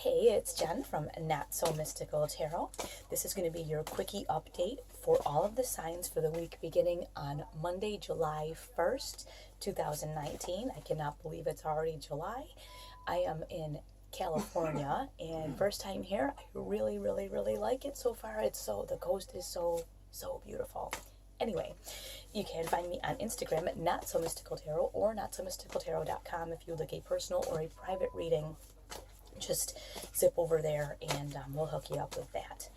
Hey, it's Jen from Not So Mystical Tarot. This is going to be your quickie update for all of the signs for the week beginning on Monday, July 1st, 2019. I cannot believe it's already July. I am in California and first time here. I really like it so far. The coast is so beautiful. Anyway, you can find me on Instagram at Not So Mystical Tarot or notsomysticaltarot.com if you would like a personal or a private reading. Just zip over there and we'll hook you up with that.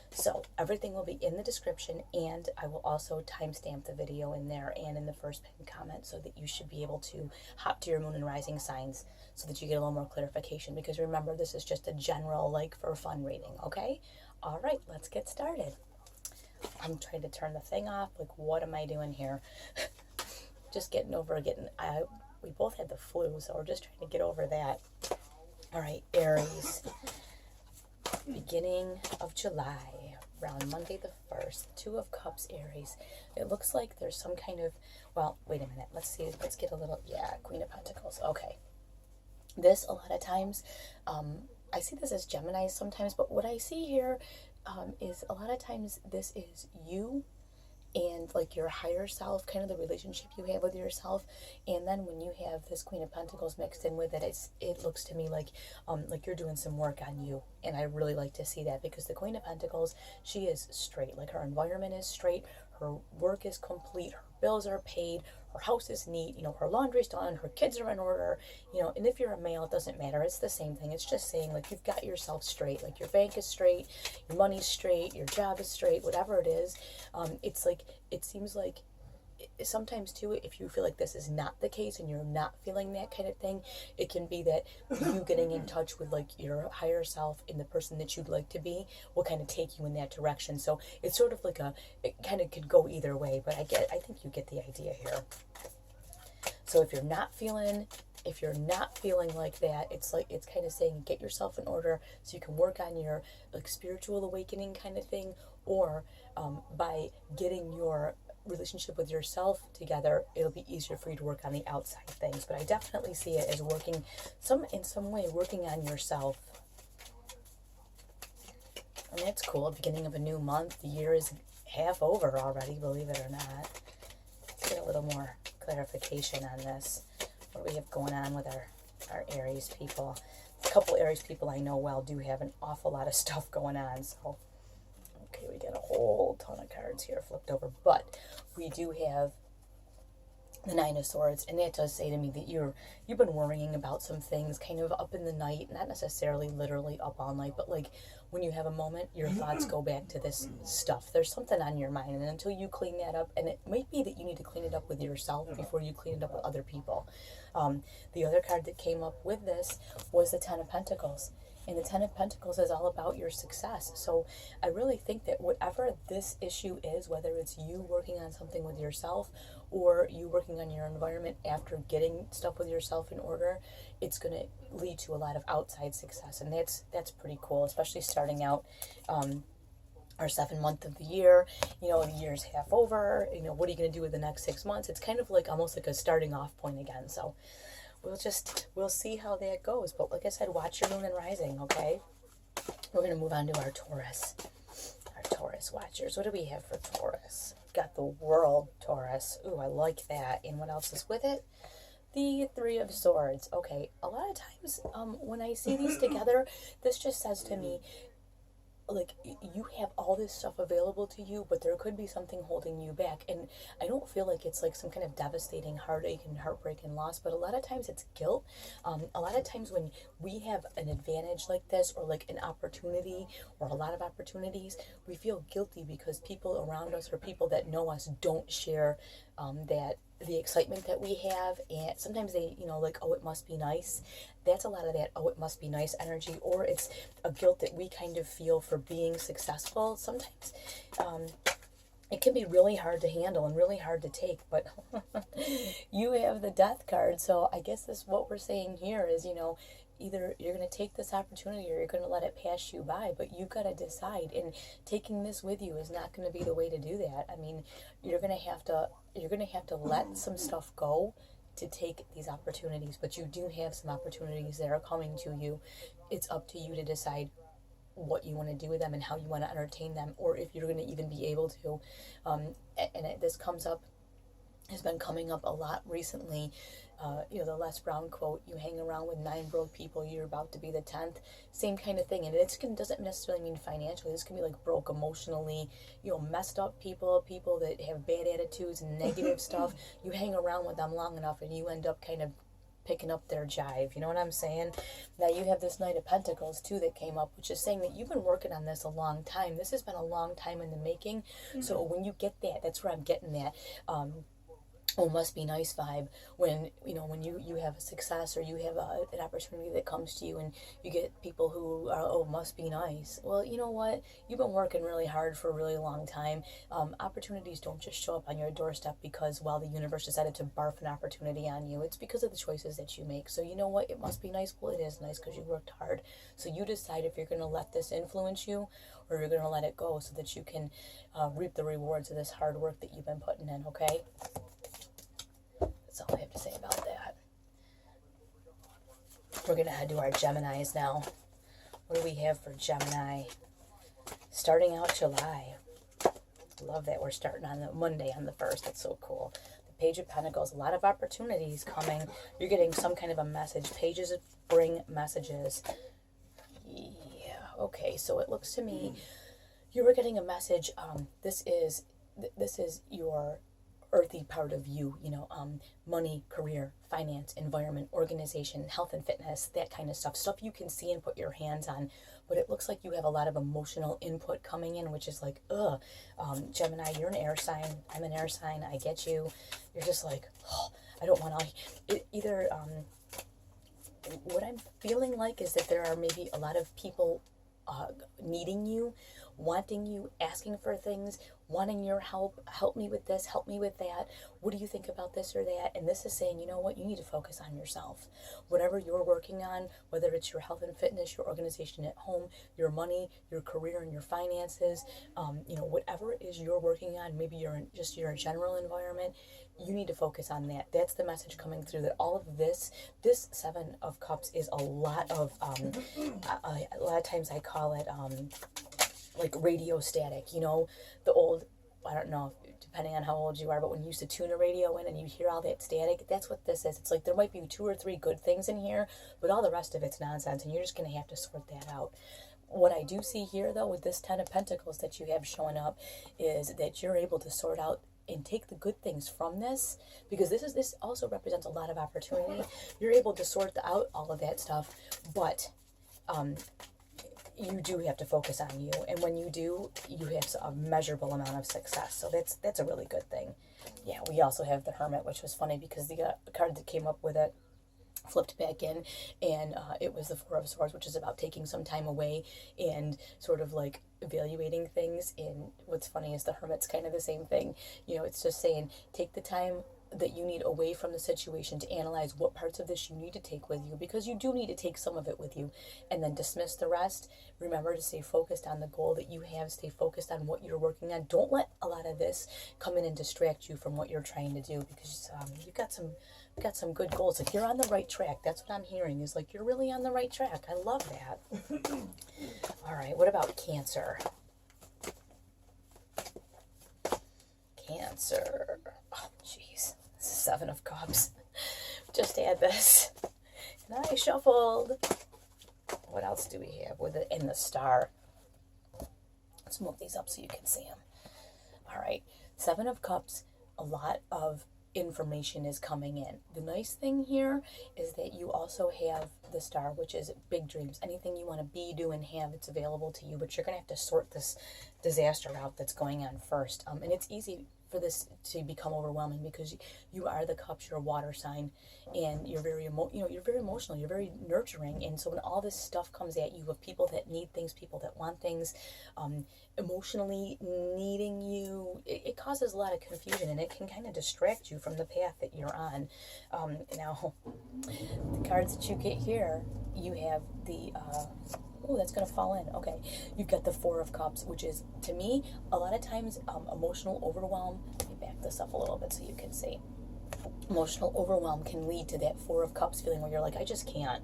So everything will be in the description, and I will also timestamp the video in there and in the first pinned comment so that you should be able to hop to your moon and rising signs so that you get a little more clarification, because remember, this is just a general, like, for fun reading, okay? All right, let's get started. I'm trying to turn the thing off. Like, what am I doing here? Just we both had the flu, so we're just trying to get over that. All right, Aries, beginning of July, around Monday the 1st, 2 of Cups, Aries. It looks like there's some kind of, well, wait a minute. Let's get a little, Queen of Pentacles. Okay. This, a lot of times, I see this as Gemini sometimes, but what I see here is a lot of times this is you and like your higher self, kind of the relationship you have with yourself. And then when you have this Queen of Pentacles mixed in with it, it looks to me like you're doing some work on you. And I really like to see that, because the Queen of Pentacles, she is straight. Like, her environment is straight, her work is complete, her bills are paid, her house is neat, her laundry's done, her kids are in order, and if you're a male, it doesn't matter. It's the same thing. It's just saying, like, you've got yourself straight. Like, your bank is straight, your money's straight, your job is straight, whatever it is. It's like, it seems like sometimes too, if you feel like this is not the case and you're not feeling that kind of thing, it can be that you getting in touch with like your higher self and the person that you'd like to be will kind of take you in that direction. So it's sort of like it kind of could go either way, but I think you get the idea here. So if you're not feeling like that, it's kind of saying get yourself in order so you can work on your like spiritual awakening kind of thing, or by getting your relationship with yourself together, it'll be easier for you to work on the outside things. But I definitely see it as working in some way working on yourself. And that's cool. Beginning of a new month. The year is half over already, believe it or not. Let's get a little more clarification on this. What do we have going on with our Aries people? A couple Aries people I know well do have an awful lot of stuff going on. So okay, we got a whole ton of cards here flipped over, but we do have the Nine of Swords, and that does say to me that you've been worrying about some things kind of up in the night, not necessarily literally up all night, but like when you have a moment, your thoughts go back to this stuff. There's something on your mind, and until you clean that up, and it might be that you need to clean it up with yourself before you clean it up with other people. The other card that came up with this was the Ten of Pentacles. And the Ten of Pentacles is all about your success. So I really think that whatever this issue is, whether it's you working on something with yourself or you working on your environment after getting stuff with yourself in order, it's going to lead to a lot of outside success. And that's pretty cool, especially starting out our 7th month of the year. The year's half over. What are you going to do with the next 6 months? It's kind of like almost like a starting off point again. So we'll see how that goes. But like I said, watch your moon and rising, okay? We're going to move on to our Taurus. Our Taurus watchers. What do we have for Taurus? We've got the World, Taurus. Ooh, I like that. And what else is with it? The Three of Swords. Okay, a lot of times when I see these together, this just says to me, like, you have all this stuff available to you, but there could be something holding you back. And I don't feel like it's like some kind of devastating heartache and heartbreak and loss, but a lot of times it's guilt. A lot of times when we have an advantage like this, or like an opportunity or a lot of opportunities, we feel guilty because people around us or people that know us don't share the excitement that we have. And sometimes they, like, oh, it must be nice. That's a lot of that, oh, it must be nice energy. Or it's a guilt that we kind of feel for being successful. Sometimes it can be really hard to handle and really hard to take, but you have the Death card. So I guess what we're saying here is, either you're going to take this opportunity or you're going to let it pass you by, but you've got to decide. And taking this with you is not going to be the way to do that. I mean, you're going to have to let some stuff go to take these opportunities, but you do have some opportunities that are coming to you. It's up to you to decide what you want to do with them and how you want to entertain them, or if you're going to even be able to. This has been coming up a lot recently. The Les Brown quote, you hang around with 9 broke people, you're about to be the 10th. Same kind of thing. And it doesn't necessarily mean financially. This can be like broke emotionally, messed up people that have bad attitudes and negative stuff. You hang around with them long enough and you end up kind of picking up their jive. You know what I'm saying? Now you have this Knight of Pentacles too that came up, which is saying that you've been working on this a long time. This has been a long time in the making. So when you get that, that's where I'm getting that. Must be nice vibe when you have a success, or you have an opportunity that comes to you and you get people who are, must be nice. Well, you know what? You've been working really hard for a really long time. Opportunities don't just show up on your doorstep because, the universe decided to barf an opportunity on you. It's because of the choices that you make. So you know what? It must be nice. Well, it is nice because you worked hard. So you decide if you're going to let this influence you or you're going to let it go so that you can reap the rewards of this hard work that you've been putting in, okay? That's all I have to say about that. We're going to head to our Geminis now. What do we have for Gemini? Starting out July. Love that we're starting on the Monday on the 1st. That's so cool. The Page of Pentacles. A lot of opportunities coming. You're getting some kind of a message. Pages bring messages. Yeah. Okay. So it looks to me you were getting a message. This is your earthy part of you, money, career, finance, environment, organization, health and fitness, that kind of stuff you can see and put your hands on. But it looks like you have a lot of emotional input coming in, which is like, Gemini, you're an air sign, I'm an air sign, I get you. You're just like, I don't want to, either, what I'm feeling like is that there are maybe a lot of people needing you, wanting you, asking for things, wanting your help me with this, help me with that, what do you think about this or that? And this is saying, you know what, you need to focus on yourself. Whatever you're working on, whether it's your health and fitness, your organization at home, your money, your career and your finances, whatever it is you're working on, maybe you're in just your general environment, you need to focus on that. That's the message coming through, that all of this 7 of Cups is a lot of times I call it like radio static, the old, I don't know, depending on how old you are, but when you used to tune a radio in and you hear all that static, that's what this is. It's like there might be 2 or 3 good things in here, but all the rest of it's nonsense, and you're just going to have to sort that out. What I do see here, though, with this 10 of Pentacles that you have showing up, is that you're able to sort out and take the good things from this, because this also represents a lot of opportunity. You're able to sort out all of that stuff, but you do have to focus on you, and when you do, you have a measurable amount of success. So that's a really good thing. Yeah, we also have the Hermit, which was funny because the card that came up with it flipped back in, and it was the 4 of Swords, which is about taking some time away and sort of like evaluating things. And what's funny is the Hermit's kind of the same thing. It's just saying, take the time that you need away from the situation to analyze what parts of this you need to take with you, because you do need to take some of it with you, and then dismiss the rest. Remember to stay focused on the goal that you have, stay focused on what you're working on. Don't let a lot of this come in and distract you from what you're trying to do, because you've got some good goals. Like, you're on the right track. That's what I'm hearing, is like you're really on the right track. I love that. All right, what about Cancer? Cancer. Oh, jeez. 7 of Cups. Just had this. And I shuffled. What else do we have with it in the Star? Let's move these up so you can see them. All right. 7 of Cups. A lot of information is coming in. The nice thing here is that you also have the Star, which is big dreams. Anything you want to be, do, and have, it's available to you, but you're going to have to sort this disaster out that's going on first. And it's easy for this to become overwhelming because you are the Cups, you're a water sign, and you're very you're very emotional, you're very nurturing. And so when all this stuff comes at you of people that need things, people that want things, emotionally needing you, it causes a lot of confusion, and it can kind of distract you from the path that you're on. Now, the cards that you get here, you have the oh, that's going to fall in. Okay. You've got the 4 of Cups, which is, to me, a lot of times emotional overwhelm. Let me back this up a little bit so you can see. Emotional overwhelm can lead to that Four of Cups feeling where you're like, I just can't.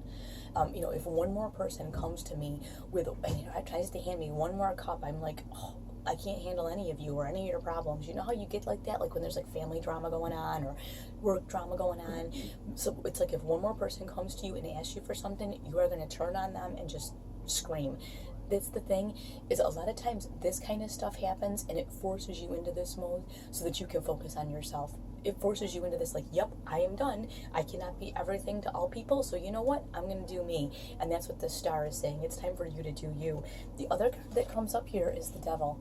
You know, if one more person comes to me with, and you know, tries to hand me one more cup, I'm like, oh, I can't handle any of you or any of your problems. You know how you get like that? Like when there's like family drama going on or work drama going on. So it's like if one more person comes to you and asks you for something, you are going to turn on them and just scream. That's the thing, is a lot of times this kind of stuff happens and it forces you into this mode so that you can focus on yourself. It forces you into this like, yep, I am done. I cannot be everything to all people. So you know what? I'm going to do me. And that's what the star is saying. It's time for you to do you. The other card that comes up here is the Devil.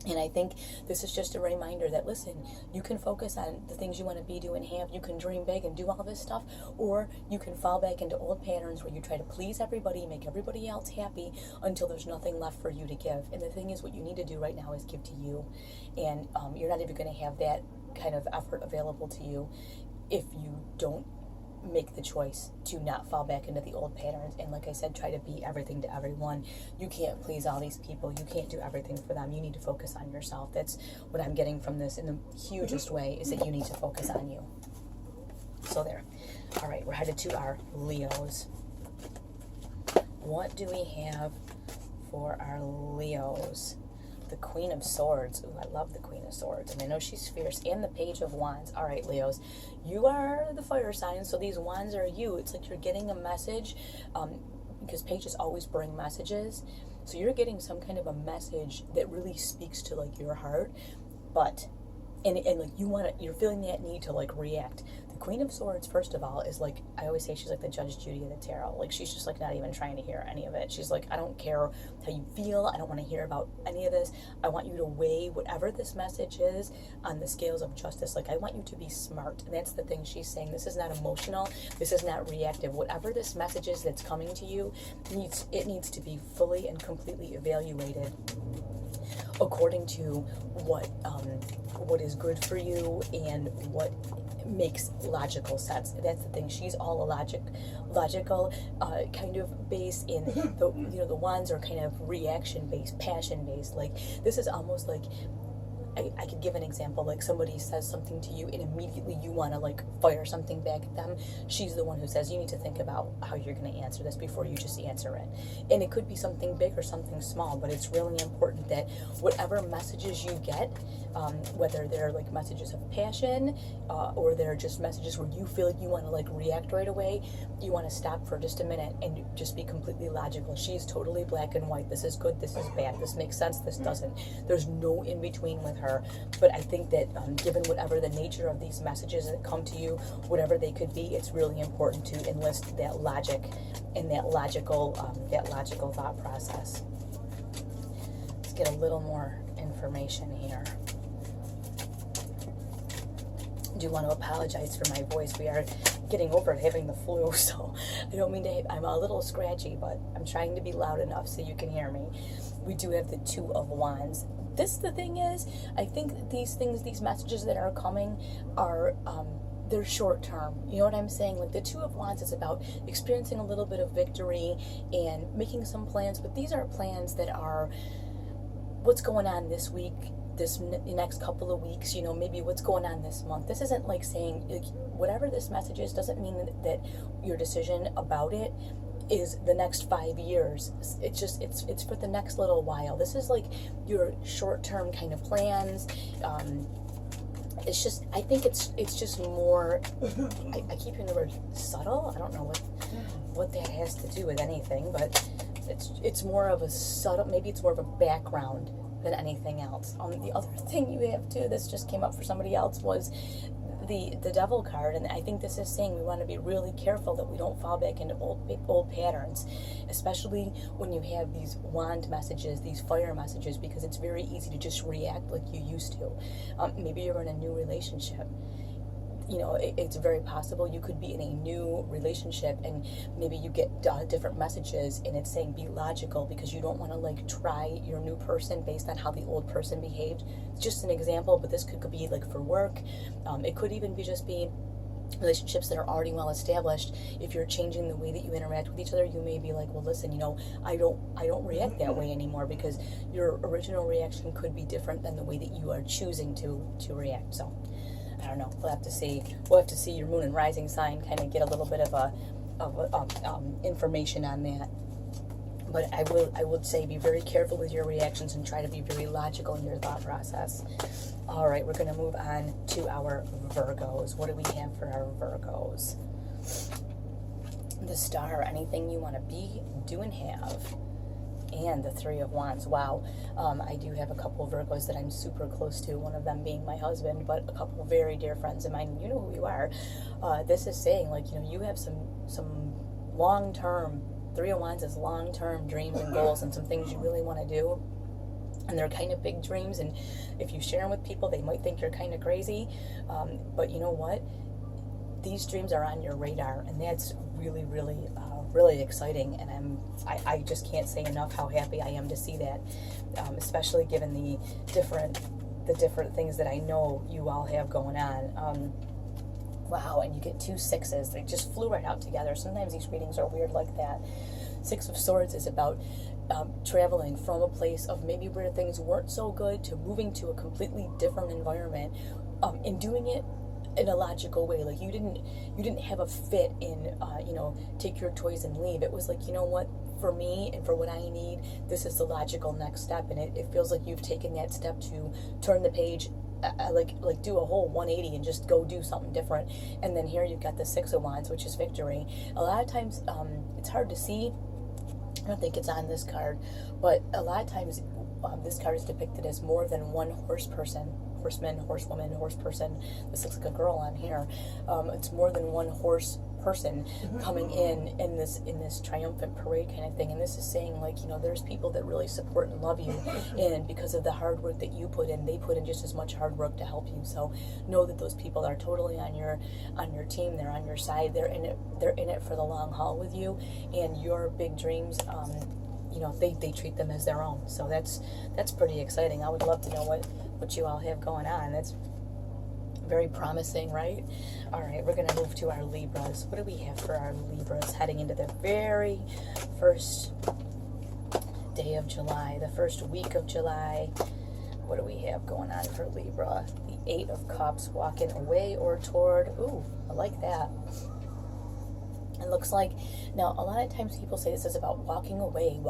And I think this is just a reminder that, listen, you can focus on the things you want to be, do, and have. You can dream big and do all this stuff, or you can fall back into old patterns where you try to please everybody, make everybody else happy until there's nothing left for you to give. And the thing is, what you need to do right now is give to you. And you're not even going to have that kind of effort available to you if you don't make the choice to not fall back into the old patterns. And like I said, try to be everything to everyone. You can't please all these people. You can't do everything for them. You need to focus on yourself. That's what I'm getting from this in the hugest way, is that you need to focus on you. So there. All right, we're headed to our Leos. What do we have for our Leos? The Queen of Swords. Ooh, I love the Queen of Swords. And I know she's fierce. And the Page of Wands. All right, Leos. You are the fire sign, so these wands are you. It's like you're getting a message, because pages always bring messages. So you're getting some kind of a message that really speaks to, like, your heart. But, and like, you're feeling that need to, like, react. The Queen of Swords, first of all, is like, I always say she's like the Judge Judy of the tarot. Like, she's just like not even trying to hear any of it. She's like, I don't care how you feel. I don't want to hear about any of this. I want you to weigh whatever this message is on the scales of justice. Like, I want you to be smart. And that's the thing she's saying. This is not emotional. This is not reactive. Whatever this message is that's coming to you, it needs to be fully and completely evaluated according to what is good for you and what makes logical sense. That's the thing. She's all a logical kind of base. In the wands are kind of reaction based, passion based. Like, this is almost like, I could give an example, like somebody says something to you and immediately you want to like fire something back at them. She's the one who says, you need to think about how you're going to answer this before you just answer it. And it could be something big or something small, but it's really important that whatever messages you get, whether they're like messages of passion or they're just messages where you feel like you want to like react right away, you want to stop for just a minute and just be completely logical. She's totally black and white. This is good, this is bad, this makes sense, this doesn't. There's no in between with her. But I think that given whatever the nature of these messages that come to you, whatever they could be, it's really important to enlist that logic and that logical thought process. Let's get a little more information here. I do want to apologize for my voice. We are getting over having the flu, so I don't mean to. I'm a little scratchy, but I'm trying to be loud enough so you can hear me. We do have the Two of Wands. The thing is, I think these messages that are coming are, they're short term. You know what I'm saying? Like, the Two of Wands is about experiencing a little bit of victory and making some plans, but these are plans that are what's going on this week, this next couple of weeks, maybe what's going on this month. This isn't like saying, like, whatever this message is doesn't mean that your decision about it is the next 5 years. It's just, it's for the next little while. This is like your short-term kind of plans. It's just, I think it's just more, I keep hearing the word subtle. I don't know what that has to do with anything, but it's more of a subtle, maybe it's more of a background than anything else. The other thing you have too, this just came up for somebody else, was the Devil card, and I think this is saying we want to be really careful that we don't fall back into old patterns, especially when you have these wand messages, these fire messages, because it's very easy to just react like you used to. Maybe you're in a new relationship. It's very possible you could be in a new relationship and maybe you get different messages and it's saying be logical because you don't want to like try your new person based on how the old person behaved. It's just an example, but this could be like for work. It could even be relationships that are already well established. If you're changing the way that you interact with each other, you may be like, well, listen, I don't react that way anymore, because your original reaction could be different than the way that you are choosing to react. So I don't know. We'll have to see. We'll have to see your moon and rising sign, kind of get a little bit of information on that. But I would say be very careful with your reactions and try to be very logical in your thought process. All right, we're going to move on to our Virgos. What do we have for our Virgos? The Star, anything you want to be, do, and have. And the Three of Wands. Wow. I do have a couple of Virgos that I'm super close to, one of them being my husband, but a couple of very dear friends of mine. You know who you are. This is saying, like, you know, you have some long-term, Three of Wands is long-term dreams and goals and some things you really want to do. And they're kind of big dreams, and if you share them with people, they might think you're kind of crazy. But you know what? These dreams are on your radar, and that's really, really, really exciting. And I just can't say enough how happy I am to see that, especially given the different things that I know you all have going on. Wow, and you get 2 6s. They just flew right out together. Sometimes these readings are weird like that. 6 of Swords is about traveling from a place of maybe where things weren't so good to moving to a completely different environment, and doing it in a logical way. Like you didn't have a fit in take your toys and leave. It was like, you know what, for me and for what I need, this is the logical next step, and it feels like you've taken that step to turn the page, like do a whole 180 and just go do something different. And then here you've got the 6 of Wands, which is victory. A lot of times it's hard to see. I don't think it's on this card, but a lot of times this card is depicted as more than one horseman, horsewoman, horse person. This looks like a girl on here. It's more than one horse person coming in this triumphant parade kind of thing. And this is saying, like, you know, there's people that really support and love you, and because of the hard work that you put in, they put in just as much hard work to help you. So know that those people are totally on your team. They're on your side. They're in it for the long haul with you, and your big dreams, they treat them as their own. So that's pretty exciting. I would love to know what you all have going on. That's very promising, right? All right, we're going to move to our Libras. What do we have for our Libras heading into the very first day of July, the first week of July? What do we have going on for Libra? The 8 of Cups, walking away or toward. Ooh, I like that. It looks like, now a lot of times people say this is about walking away.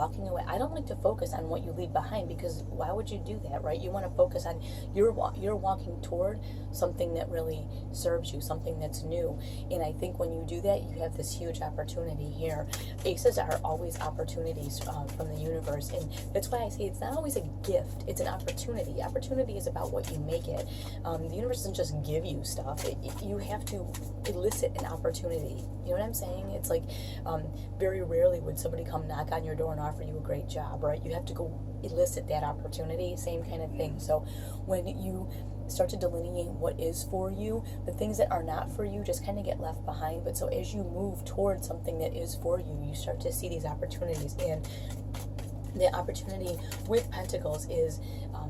I don't like to focus on what you leave behind, because why would you do that, right? You want to focus on you're walking toward something that really serves you, something that's new. And I think when you do that, you have this huge opportunity here. Aces are always opportunities from the universe, and that's why I say it's not always a gift, it's an opportunity. Opportunity is about what you make it. The universe doesn't just give you stuff. You have to elicit an opportunity. You know what I'm saying? It's like very rarely would somebody come knock on your door and offer you a great job, right? You have to go elicit that opportunity, same kind of thing. So when you start to delineate what is for you, the things that are not for you just kind of get left behind. But so as you move towards something that is for you, you start to see these opportunities. And the opportunity with Pentacles is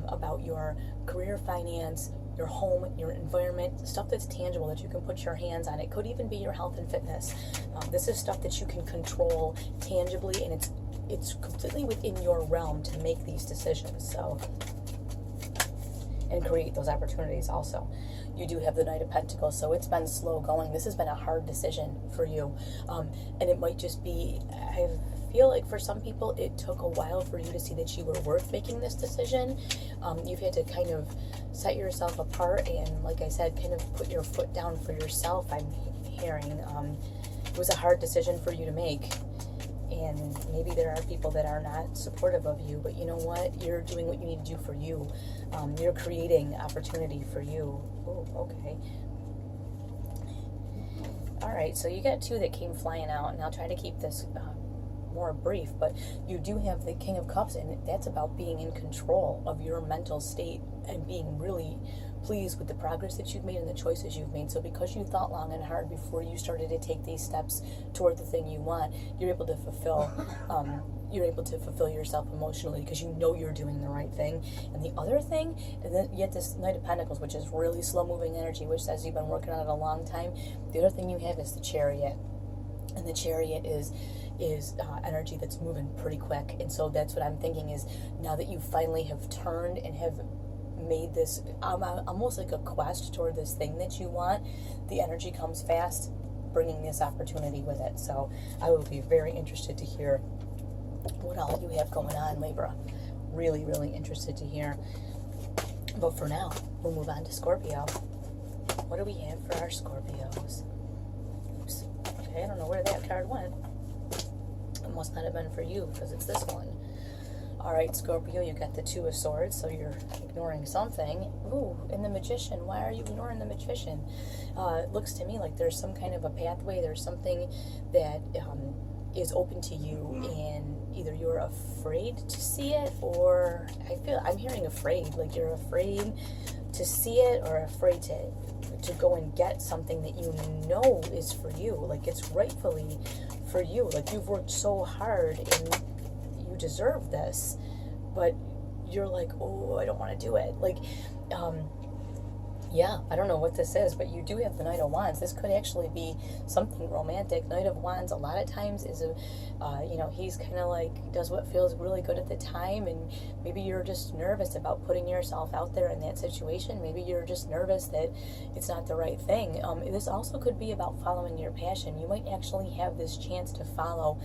about your career, finance, your home, your environment, stuff that's tangible that you can put your hands on. It could even be your health and fitness. This is stuff that you can control tangibly, and it's completely within your realm to make these decisions. So, and create those opportunities also. You do have the Knight of Pentacles, so it's been slow going. This has been a hard decision for you. And it might just be, I feel like for some people, it took a while for you to see that you were worth making this decision. You've had to kind of set yourself apart and, like I said, kind of put your foot down for yourself, I'm hearing. It was a hard decision for you to make. And maybe there are people that are not supportive of you, but you know what? You're doing what you need to do for you. You're creating opportunity for you. Oh, okay. All right, so you got 2 that came flying out, and I'll try to keep this more brief, but you do have the King of Cups, and that's about being in control of your mental state and being really pleased with the progress that you've made and the choices you've made. So because you thought long and hard before you started to take these steps toward the thing you want, you're able to fulfill yourself emotionally because you know you're doing the right thing. And the other thing, and then you get this Knight of Pentacles, which is really slow moving energy, which says you've been working on it a long time. The other thing you have is the Chariot, and the Chariot is energy that's moving pretty quick. And so that's what I'm thinking is, now that you finally have turned and have made this almost like a quest toward this thing that you want, the energy comes fast, bringing this opportunity with it. So I will be very interested to hear what all you have going on, Libra. Really, really interested to hear. But for now, we'll move on to Scorpio. What do we have for our Scorpios? Oops. Okay, I don't know where that card went. It must not have been for you, because it's this one. Alright, Scorpio, you got the Two of Swords, so you're ignoring something. Ooh, and the Magician. Why are you ignoring the Magician? It looks to me like there's some kind of a pathway. There's something that is open to you, and either you're afraid to see it, or I'm hearing afraid. Like you're afraid to see it, or afraid to go and get something that you know is for you. Like it's rightfully for you. Like you've worked so hard and you deserve this, but you're like, oh, I don't want to do it. Like, yeah, I don't know what this is, but you do have the Knight of Wands. This could actually be something romantic. Knight of Wands a lot of times is he's kind of like, does what feels really good at the time, and maybe you're just nervous about putting yourself out there in that situation. Maybe you're just nervous that it's not the right thing. This also could be about following your passion. You might actually have this chance to follow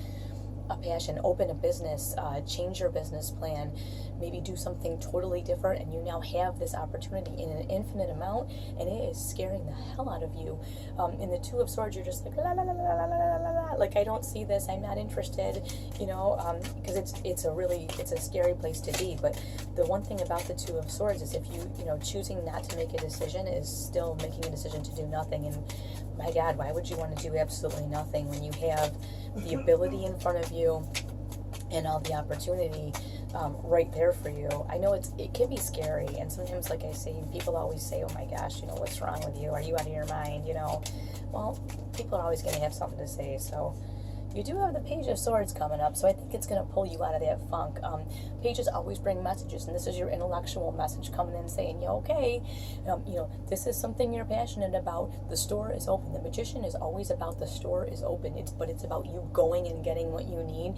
a passion, open a business, change your business plan, maybe do something totally different, and you now have this opportunity in an infinite amount, and it is scaring the hell out of you. In the Two of Swords, you're just like, la, la, la, la, la, la, la, la. Like, I don't see this, I'm not interested, because it's a scary place to be. But the one thing about the Two of Swords is if choosing not to make a decision is still making a decision to do nothing. And my God, why would you want to do absolutely nothing when you have the ability in front of you and all the opportunity right there for you? I know it can be scary, and sometimes, like I say, people always say, oh my gosh, what's wrong with you? Are you out of your mind? Well, people are always going to have something to say. So you do have the Page of Swords coming up, so I think it's going to pull you out of that funk. Pages always bring messages, and this is your intellectual message coming in saying, okay, this is something you're passionate about. The store is open. The Magician is always about the store is open. But it's about you going and getting what you need.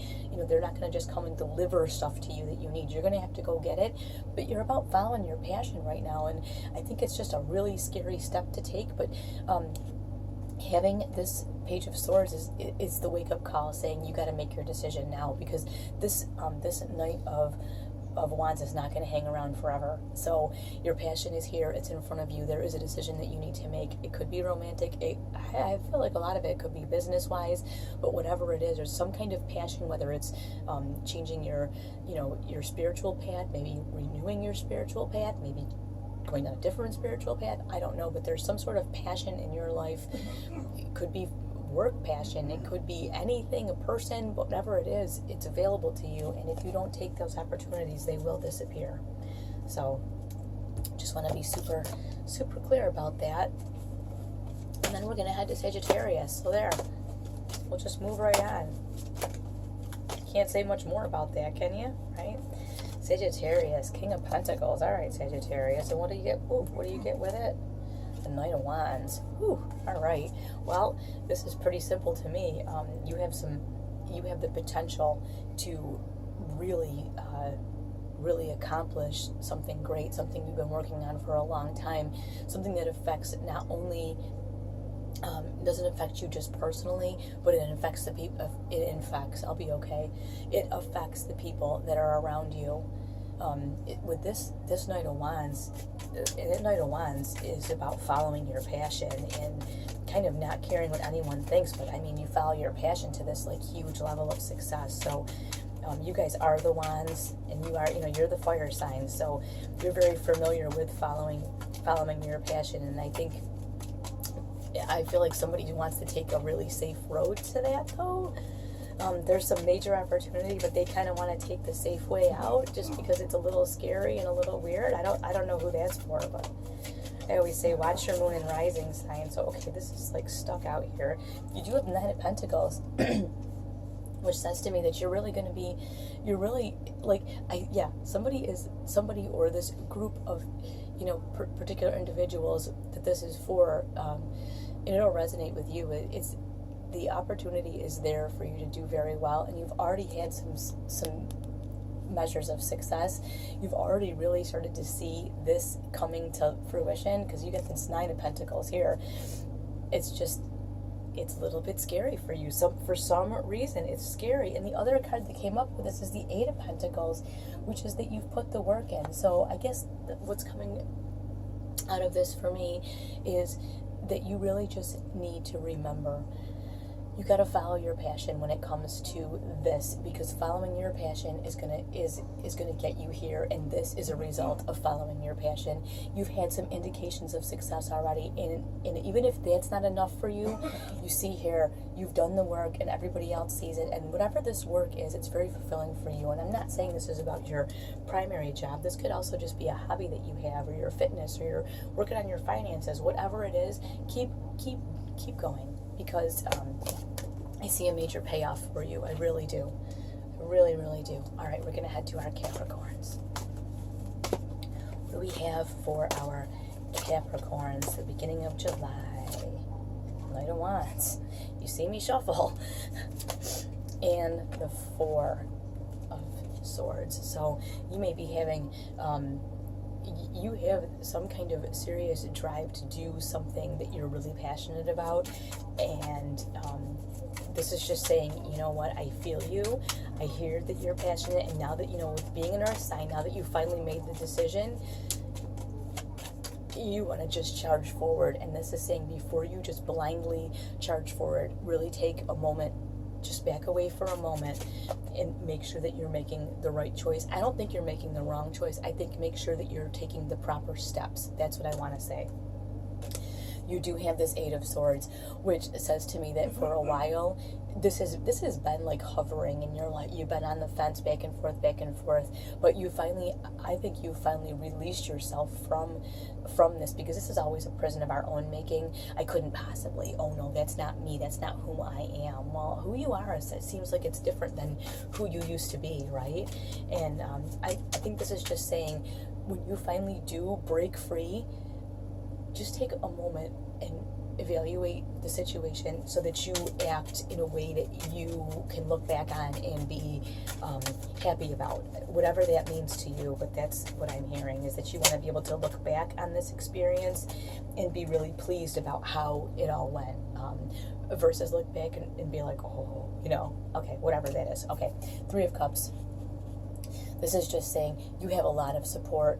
They're not going to just come and deliver stuff to you that you need. You're going to have to go get it, but you're about following your passion right now, and I think it's just a really scary step to take, but having this Page of Swords is the wake-up call saying you got to make your decision now, because this Knight of Wands is not going to hang around forever. So your passion is here. It's in front of you. There is a decision that you need to make. It could be romantic. I feel like a lot of it could be business-wise, but whatever it is, there's some kind of passion, whether it's changing your spiritual path, maybe renewing your spiritual path, maybe going on a different spiritual path. I don't know, but there's some sort of passion in your life. It could be work passion, it could be anything, a person, whatever it is, it's available to you, and if you don't take those opportunities, they will disappear. So just want to be super, super clear about that. And then we're going to head to Sagittarius. So there, we'll just move right on. Can't say much more about that, can you? Right? Sagittarius, King of Pentacles. All right, Sagittarius. And what do you get? Ooh, what do you get with it? The Knight of Wands. Ooh, all right. Well, this is pretty simple to me. You have the potential to really accomplish something great, something you've been working on for a long time, something that affects not only doesn't affect you just personally, but it affects the people. I'll be okay. It affects the people that are around you. With this Knight of Wands, that Knight of Wands is about following your passion and kind of not caring what anyone thinks. But I mean, you follow your passion to this like huge level of success. So you guys are the Wands, and you're the fire signs. So you're very familiar with following your passion. And I feel like somebody who wants to take a really safe road to that, though. There's some major opportunity, but they kind of want to take the safe way out just because it's a little scary and a little weird. I don't know who that's for, but I always say watch your moon and rising sign. So okay, this is like stuck out here. You do have the Nine of Pentacles, which says to me that somebody or this group of particular individuals that this is for, and it'll resonate with you. It's the opportunity is there for you to do very well, and you've already had some measures of success. You've already really started to see this coming to fruition, because you get this 9 of Pentacles here. It's just, it's a little bit scary for you. So for some reason, it's scary. And the other card that came up with this is the 8 of Pentacles, which is that you've put the work in. So I guess what's coming out of this for me is that you really just need to remember, you got to follow your passion when it comes to this, because following your passion is gonna get you here, and this is a result of following your passion. You've had some indications of success already, and even if that's not enough for you, you see here you've done the work and everybody else sees it, and whatever this work is, it's very fulfilling for you. And I'm not saying this is about your primary job. This could also just be a hobby that you have, or your fitness, or you're working on your finances. Whatever it is, keep going, because I see a major payoff for you. I really do. I really, really do. All right, we're going to head to our Capricorns. What do we have for our Capricorns, the beginning of July? Knight of Wands. You see me shuffle. And the 4 of Swords. So you may be having... you have some kind of serious drive to do something that you're really passionate about, and this is just saying, you know what, I feel you, I hear that you're passionate, and now that, you know, with being an earth sign, now that you finally made the decision, you want to just charge forward. And this is saying, before you just blindly charge forward, really take a moment, just back away for a moment and make sure that you're making the right choice. I don't think you're making the wrong choice. I think make sure that you're taking the proper steps. That's what I want to say. You do have this 8 of Swords, which says to me that for a while, this has been like hovering, and you've been on the fence back and forth, but you finally, I think you finally released yourself from this, because this is always a prison of our own making. I couldn't possibly, oh no, that's not me, that's not who I am. Well, who you are, it seems like it's different than who you used to be, right? And I think this is just saying, when you finally do break free, just take a moment and evaluate the situation so that you act in a way that you can look back on and be happy about, whatever that means to you. But that's what I'm hearing, is that you want to be able to look back on this experience and be really pleased about how it all went, versus look back and be like, oh, you know, okay, whatever that is. Okay, 3 of Cups. This is just saying you have a lot of support.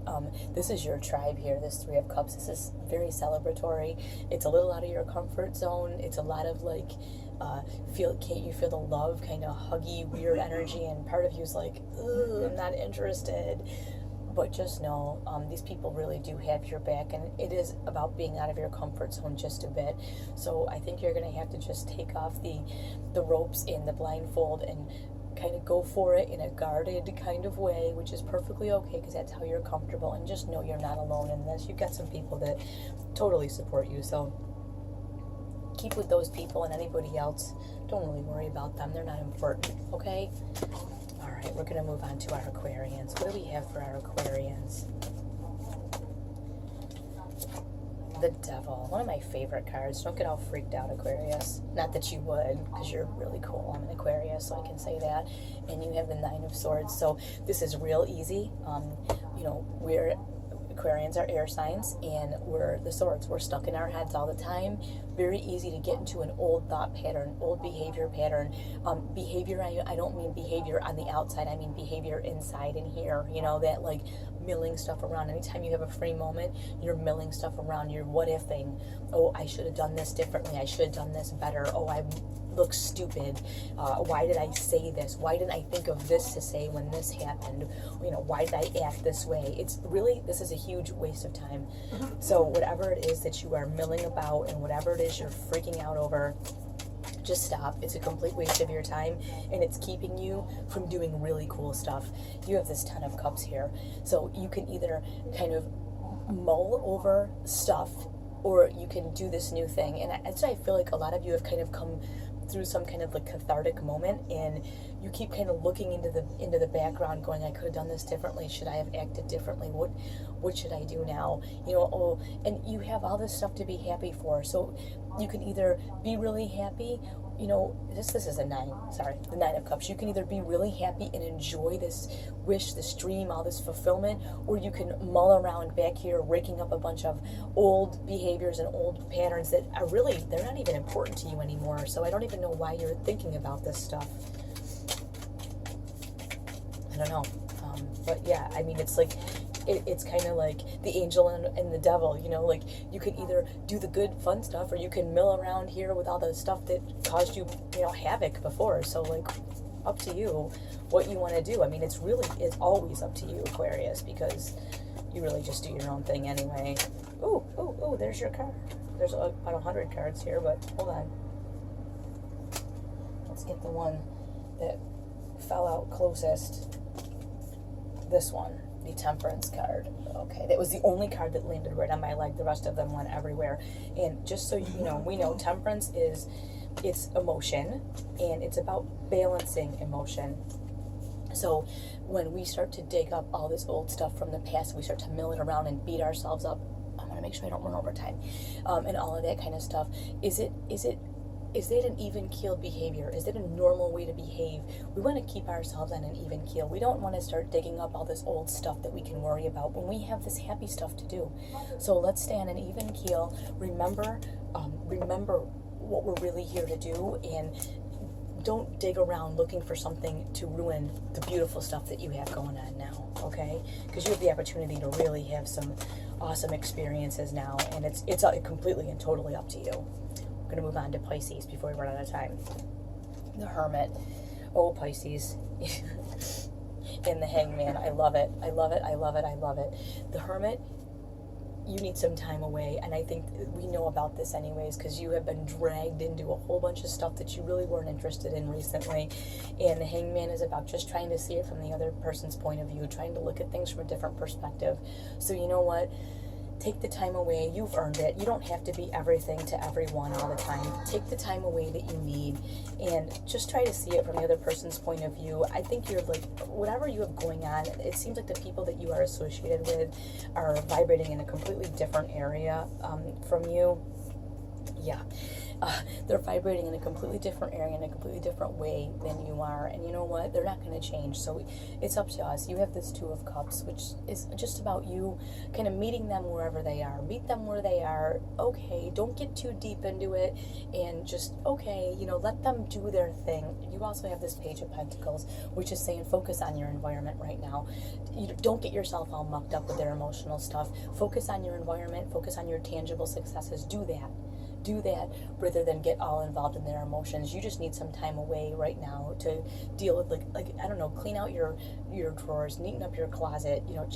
This is your tribe here, this 3 of Cups. This is very celebratory. It's a little out of your comfort zone. It's a lot of like, can't you feel the love, kind of huggy, weird energy, and part of you is like, ugh, I'm not interested. But just know, these people really do have your back, and it is about being out of your comfort zone just a bit. So I think you're going to have to just take off the ropes and the blindfold and kind of go for it in a guarded kind of way, which is perfectly okay, because that's how you're comfortable. And just know you're not alone in this. You've got some people that totally support you, so keep with those people, and anybody else, don't really worry about them. They're not important, okay? All right, we're going to move on to our Aquarians. What do we have for our Aquarians? The Devil, one of my favorite cards. Don't get all freaked out, Aquarius. Not that you would, because you're really cool. I'm an Aquarius, so I can say that. And you have the 9 of Swords, so this is real easy. You know, Aquarians are air signs, and we're the Swords. We're stuck in our heads all the time. Very easy to get into an old thought pattern, old behavior pattern. Behavior, I don't mean behavior on the outside. I mean behavior inside in here. You know, that like milling stuff around. Anytime you have a free moment, you're milling stuff around. You're what-ifing. Oh, I should have done this differently. I should have done this better. Oh, I look stupid. Why did I say this? Why didn't I think of this to say when this happened? You know, why did I act this way? It's really, this is a huge waste of time. So whatever it is that you are milling about, and whatever it is you're freaking out over, just stop. It's a complete waste of your time, and it's keeping you from doing really cool stuff. You have this 10 of Cups here, so you can either kind of mull over stuff, or you can do this new thing. And that's why I feel like a lot of you have kind of come through some kind of like cathartic moment, and you keep kind of looking into the background, going, I could have done this differently. Should I have acted differently? What should I do now? You know, oh, and you have all this stuff to be happy for. So you can either be really happy, you know, this is a 9, sorry, the 9 of Cups. You can either be really happy and enjoy this wish, this dream, all this fulfillment, or you can mull around back here, raking up a bunch of old behaviors and old patterns that are really, they're not even important to you anymore. So I don't even know why you're thinking about this stuff. I don't know. But yeah, I mean, it's like, it's kind of like the angel and the devil, you know, like you could either do the good fun stuff or you can mill around here with all the stuff that caused you, you know, havoc before. So like, up to you what you want to do. I mean, it's always up to you, Aquarius, because you really just do your own thing anyway. Ooh, there's your card. There's about 100 cards here, but hold on. Let's get the one that fell out closest. This one. The Temperance card. Okay, that was the only card that landed right on my leg. The rest of them went everywhere. And just so you know, we know Temperance it's emotion, and it's about balancing emotion. So when we start to dig up all this old stuff from the past, we start to mill it around and beat ourselves up. I want to make sure I don't run over time, and all of that kind of stuff. Is that an even-keeled behavior? Is that a normal way to behave? We want to keep ourselves on an even keel. We don't want to start digging up all this old stuff that we can worry about when we have this happy stuff to do. So let's stay on an even keel. Remember what we're really here to do, and don't dig around looking for something to ruin the beautiful stuff that you have going on now, okay? Because you have the opportunity to really have some awesome experiences now, and it's completely and totally up to you. Going to move on to Pisces before we run out of time. The Hermit. Oh, Pisces. And the Hangman. I love it. I love it. I love it. I love it. The Hermit, you need some time away. And I think we know about this anyways, because you have been dragged into a whole bunch of stuff that you really weren't interested in recently. And the Hangman is about just trying to see it from the other person's point of view, trying to look at things from a different perspective. So you know what? Take the time away. You've earned it. You don't have to be everything to everyone all the time. Take the time away that you need and just try to see it from the other person's point of view. I think you're like, whatever you have going on, it seems like the people that you are associated with are vibrating in a completely different area from you. Yeah. They're vibrating in a completely different area, in a completely different way than you are. And you know what? They're not going to change. So it's up to us. You have this Two of Cups, which is just about you kind of meeting them wherever they are. Meet them where they are. Okay, don't get too deep into it. And just, okay, you know, let them do their thing. You also have this Page of Pentacles, which is saying focus on your environment right now. You don't get yourself all mucked up with their emotional stuff. Focus on your environment. Focus on your tangible successes. Do that rather than get all involved in their emotions. You just need some time away right now to deal with like I don't know, clean out your drawers, neaten up your closet, you know,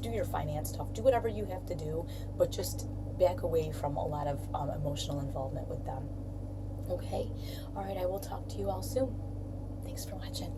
do your finance stuff, do whatever you have to do, but just back away from a lot of emotional involvement with them. Okay? All right, I will talk to you all soon. Thanks for watching.